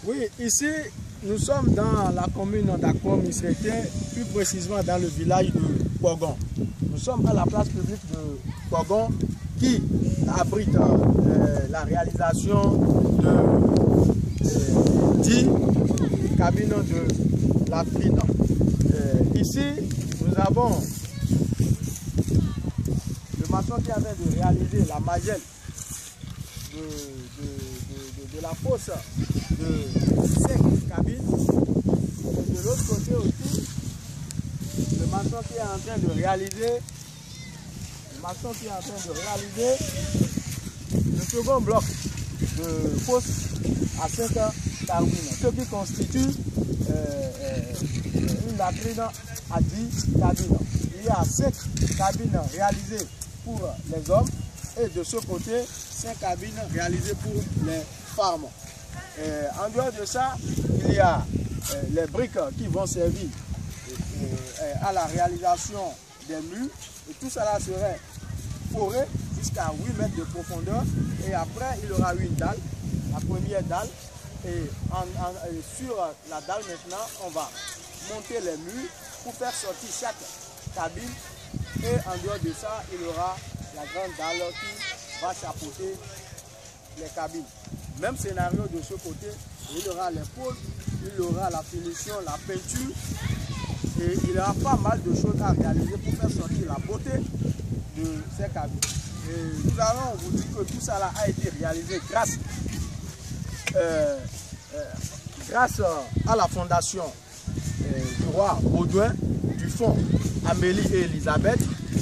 Oui, ici, nous sommes dans la commune d'Akwa-Misrete, plus précisément dans le village de Kwogon. Nous sommes à la place publique de Kwogon qui abrite la réalisation de 10 cabines de la FRIN. Ici, nous avons le maçon qui avait de réaliser la magelle de la fosse de 5 cabines. Et de l'autre côté aussi, le maçon qui est en train de réaliser le second bloc de fosse à 5 cabines, ce qui constitue une latrine à 10 cabines. Il y a 5 cabines réalisées pour les hommes et de ce côté 5 cabines réalisées pour les femmes. En dehors de ça, il y a les briques qui vont servir à la réalisation des murs, et tout cela serait foré jusqu'à 8 mètres de profondeur, et après il y aura une dalle, la première dalle, et sur la dalle maintenant on va monter les murs pour faire sortir chaque cabine, et en dehors de ça il y aura la grande dalle qui va chapeauter les cabines. Même scénario de ce côté, il y aura les pôles, il y aura la finition, la peinture, et il y aura pas mal de choses à réaliser pour faire sortir la beauté de ces cabines. Et nous allons vous dire que tout ça là a été réalisé grâce à la fondation du roi Baudouin, du fonds Amélie et Elisabeth.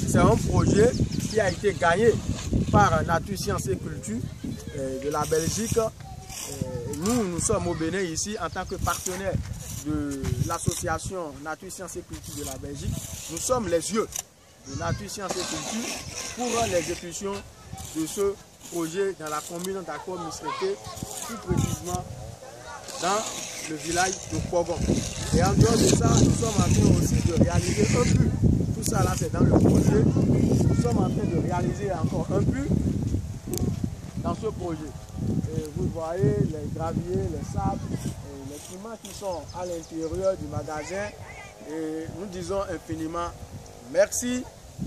C'est un projet qui a été gagné par Nature, Sciences et Culture de la Belgique. Nous sommes au Bénin ici en tant que partenaire de l'association Nature, Sciences et Culture de la Belgique. Nous sommes les yeux de Nature, Sciences et Culture pour l'exécution de ce projet dans la commune d'Akwa-Misrete, plus précisément dans le village de Kwogon. Et en dehors de ça, nous sommes en train aussi de réaliser un puits. Tout ça là c'est dans le projet. Nous sommes en train de réaliser encore un puits dans ce projet. Et vous voyez les graviers, les sables, les ciments qui sont à l'intérieur du magasin. Et nous disons infiniment merci,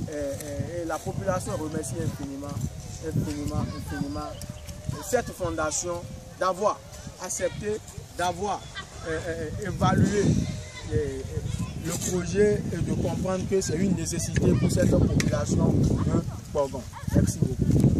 et la population remercie infiniment cette fondation d'avoir accepté, d'avoir évalué le projet et de comprendre que c'est une nécessité pour cette population de Kwogon. Merci beaucoup.